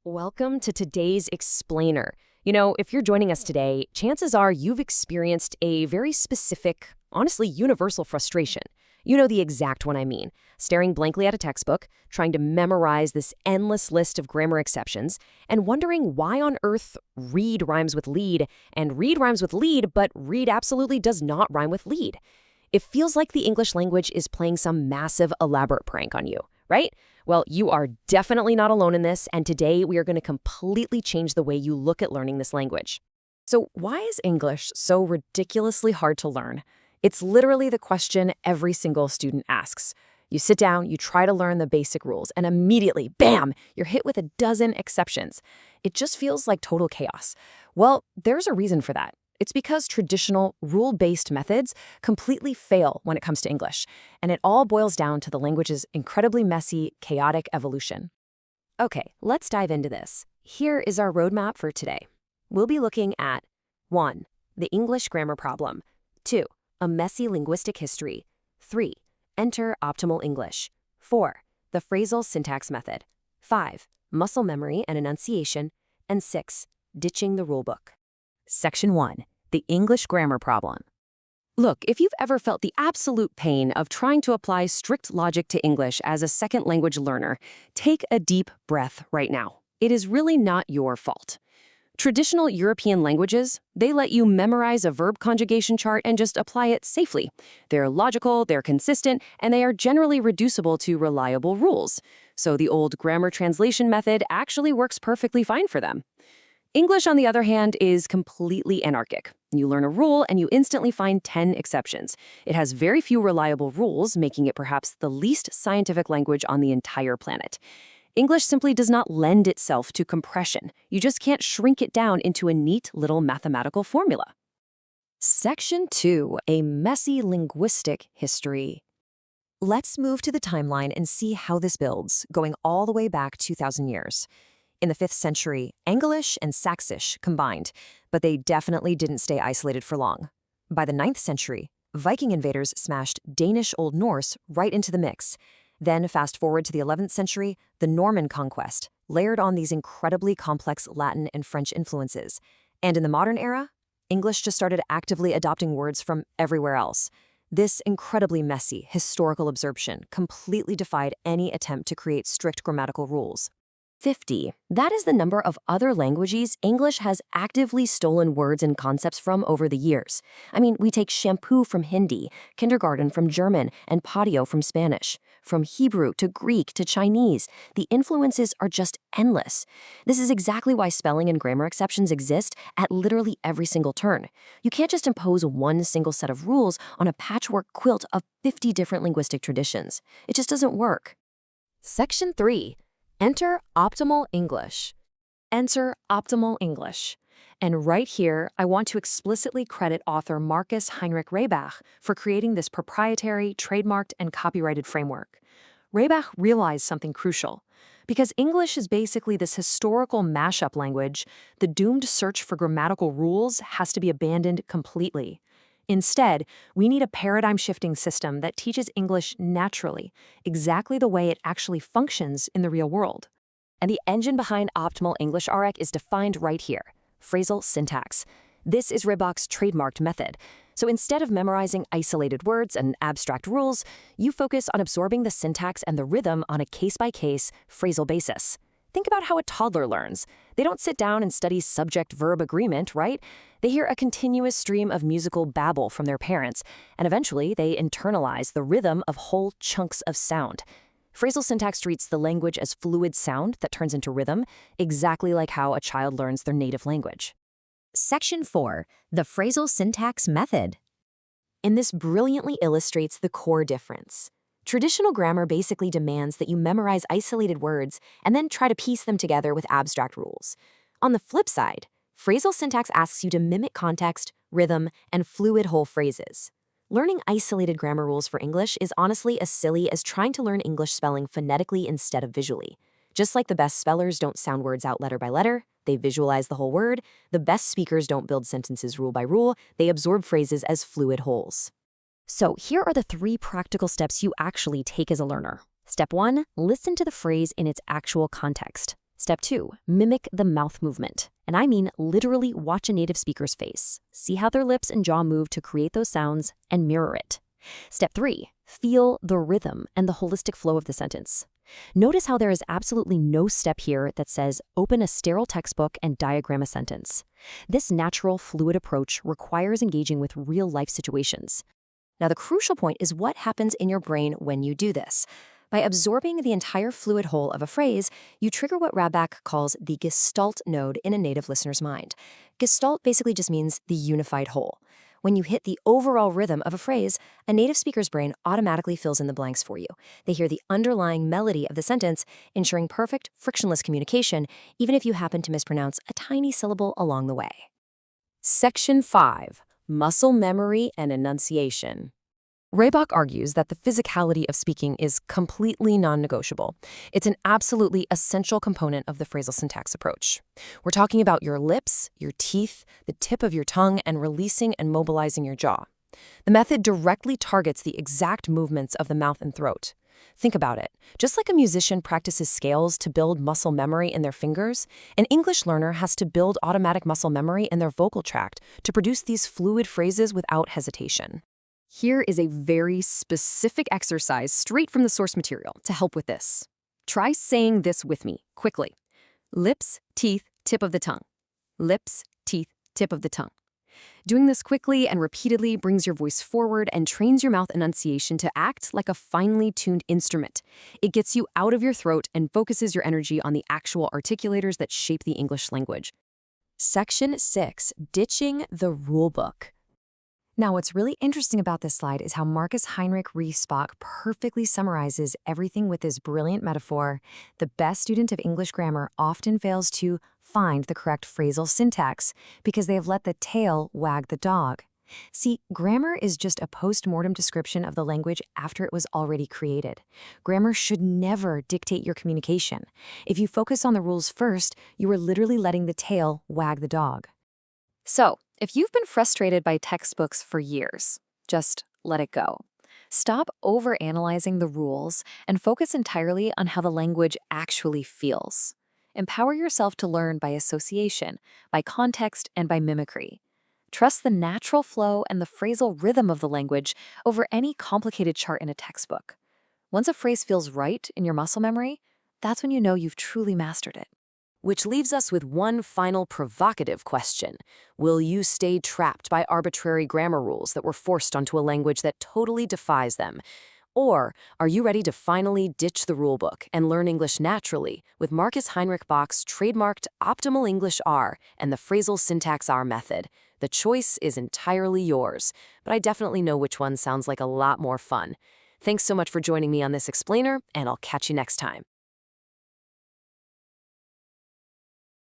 Welcome to today's Explainer. If you're joining us today, chances are you've experienced a very specific, honestly universal frustration. You know the exact one I mean. Staring blankly at a textbook, trying to memorize this endless list of grammar exceptions, and wondering why on earth read rhymes with lead, and read rhymes with lead, but read absolutely does not rhyme with lead. It feels like the English language is playing some massive, elaborate prank on you, right? Well, you are definitely not alone in this, and today we are going to completely change the way you look at learning this language. So why is English so ridiculously hard to learn? It's literally the question every single student asks. You sit down, you try to learn the basic rules, and immediately, bam, you're hit with a dozen exceptions. It just feels like total chaos. Well, there's a reason for that. It's because traditional, rule-based methods completely fail when it comes to English, and it all boils down to the language's incredibly messy, chaotic evolution. Okay, let's dive into this. Here is our roadmap for today. We'll be looking at 1. The English grammar problem. 2. A messy linguistic history. 3. Enter optimal English. 4. The phrasal syntax method. 5. Muscle memory and enunciation. And 6. Ditching the rulebook. Section 1. The English grammar problem. Look, if you've ever felt the absolute pain of trying to apply strict logic to English as a second language learner, take a deep breath right now. It is really not your fault. Traditional European languages, they let you memorize a verb conjugation chart and just apply it safely. They're logical, they're consistent, and they are generally reducible to reliable rules. So the old grammar translation method actually works perfectly fine for them. English, on the other hand, is completely anarchic. You learn a rule and you instantly find 10 exceptions. It has very few reliable rules, making it perhaps the least scientific language on the entire planet. English simply does not lend itself to compression. You just can't shrink it down into a neat little mathematical formula. Section 2. A messy linguistic history. Let's move to the timeline and see how this builds, going all the way back 2,000 years. In the 5th century, English and Saxish combined, but they definitely didn't stay isolated for long. By the 9th century, Viking invaders smashed Danish Old Norse right into the mix. Then, fast forward to the 11th century, the Norman conquest layered on these incredibly complex Latin and French influences. And in the modern era, English just started actively adopting words from everywhere else. This incredibly messy historical absorption completely defied any attempt to create strict grammatical rules. 50. That is the number of other languages English has actively stolen words and concepts from over the years. I mean, we take shampoo from Hindi, kindergarten from German, and patio from Spanish. From Hebrew to Greek to Chinese, the influences are just endless. This is exactly why spelling and grammar exceptions exist at literally every single turn. You can't just impose one single set of rules on a patchwork quilt of 50 different linguistic traditions. It just doesn't work. Section 3. Enter optimal English. Enter optimal English. And right here, I want to explicitly credit author MARKUS HEINRICH REHBACH for creating this proprietary, trademarked, and copyrighted framework. REHBACH realized something crucial. Because English is basically this historical mashup language, the doomed search for grammatical rules has to be abandoned completely. Instead, we need a paradigm-shifting system that teaches English naturally, exactly the way it actually functions in the real world. And the engine behind optimal English REC is defined right here, phrasal syntax. This is REHBACH's trademarked method. So instead of memorizing isolated words and abstract rules, you focus on absorbing the syntax and the rhythm on a case-by-case phrasal basis. Think about how a toddler learns. They don't sit down and study subject-verb agreement, right? They hear a continuous stream of musical babble from their parents, and eventually they internalize the rhythm of whole chunks of sound. Phrasal syntax treats the language as fluid sound that turns into rhythm, exactly like how a child learns their native language. Section 4. The phrasal syntax method. And this brilliantly illustrates the core difference. Traditional grammar basically demands that you memorize isolated words and then try to piece them together with abstract rules. On the flip side, phrasal syntax asks you to mimic context, rhythm, and fluid whole phrases. Learning isolated grammar rules for English is honestly as silly as trying to learn English spelling phonetically instead of visually. Just like the best spellers don't sound words out letter by letter, they visualize the whole word, the best speakers don't build sentences rule by rule, they absorb phrases as fluid wholes. So here are the 3 practical steps you actually take as a learner. Step 1, listen to the phrase in its actual context. Step 2, mimic the mouth movement. And I mean literally watch a native speaker's face. See how their lips and jaw move to create those sounds and mirror it. Step 3, feel the rhythm and the holistic flow of the sentence. Notice how there is absolutely no step here that says open a sterile textbook and diagram a sentence. This natural, fluid approach requires engaging with real-life situations. Now, the crucial point is what happens in your brain when you do this. By absorbing the entire fluid whole of a phrase, you trigger what REHBACH calls the Gestalt node in a native listener's mind. Gestalt basically just means the unified whole. When you hit the overall rhythm of a phrase, a native speaker's brain automatically fills in the blanks for you. They hear the underlying melody of the sentence, ensuring perfect, frictionless communication, even if you happen to mispronounce a tiny syllable along the way. Section 5. Muscle memory and enunciation. REHBACH argues that the physicality of speaking is completely non-negotiable. It's an absolutely essential component of the phrasal syntax approach. We're talking about your lips, your teeth, the tip of your tongue, and releasing and mobilizing your jaw. The method directly targets the exact movements of the mouth and throat. Think about it. Just like a musician practices scales to build muscle memory in their fingers, an English learner has to build automatic muscle memory in their vocal tract to produce these fluid phrases without hesitation. Here is a very specific exercise straight from the source material to help with this. Try saying this with me, quickly. Lips, teeth, tip of the tongue. Lips, teeth, tip of the tongue. Doing this quickly and repeatedly brings your voice forward and trains your mouth enunciation to act like a finely tuned instrument. It gets you out of your throat and focuses your energy on the actual articulators that shape the English language. Section 6, ditching the rulebook. Now, what's really interesting about this slide is how Marcus Heinrich REHBACH perfectly summarizes everything with this brilliant metaphor. The best student of English grammar often fails to find the correct phrasal syntax because they have let the tail wag the dog. See, grammar is just a post-mortem description of the language after it was already created. Grammar should never dictate your communication. If you focus on the rules first, you are literally letting the tail wag the dog. So, if you've been frustrated by textbooks for years, just let it go. Stop overanalyzing the rules and focus entirely on how the language actually feels. Empower yourself to learn by association, by context, and by mimicry. Trust the natural flow and the phrasal rhythm of the language over any complicated chart in a textbook. Once a phrase feels right in your muscle memory, that's when you know you've truly mastered it. Which leaves us with one final provocative question. Will you stay trapped by arbitrary grammar rules that were forced onto a language that totally defies them? Or are you ready to finally ditch the rulebook and learn English naturally with Marcus Heinrich Bach's trademarked Optimal English R and the Phrasal Syntax R method? The choice is entirely yours, but I definitely know which one sounds like a lot more fun. Thanks so much for joining me on this explainer, and I'll catch you next time.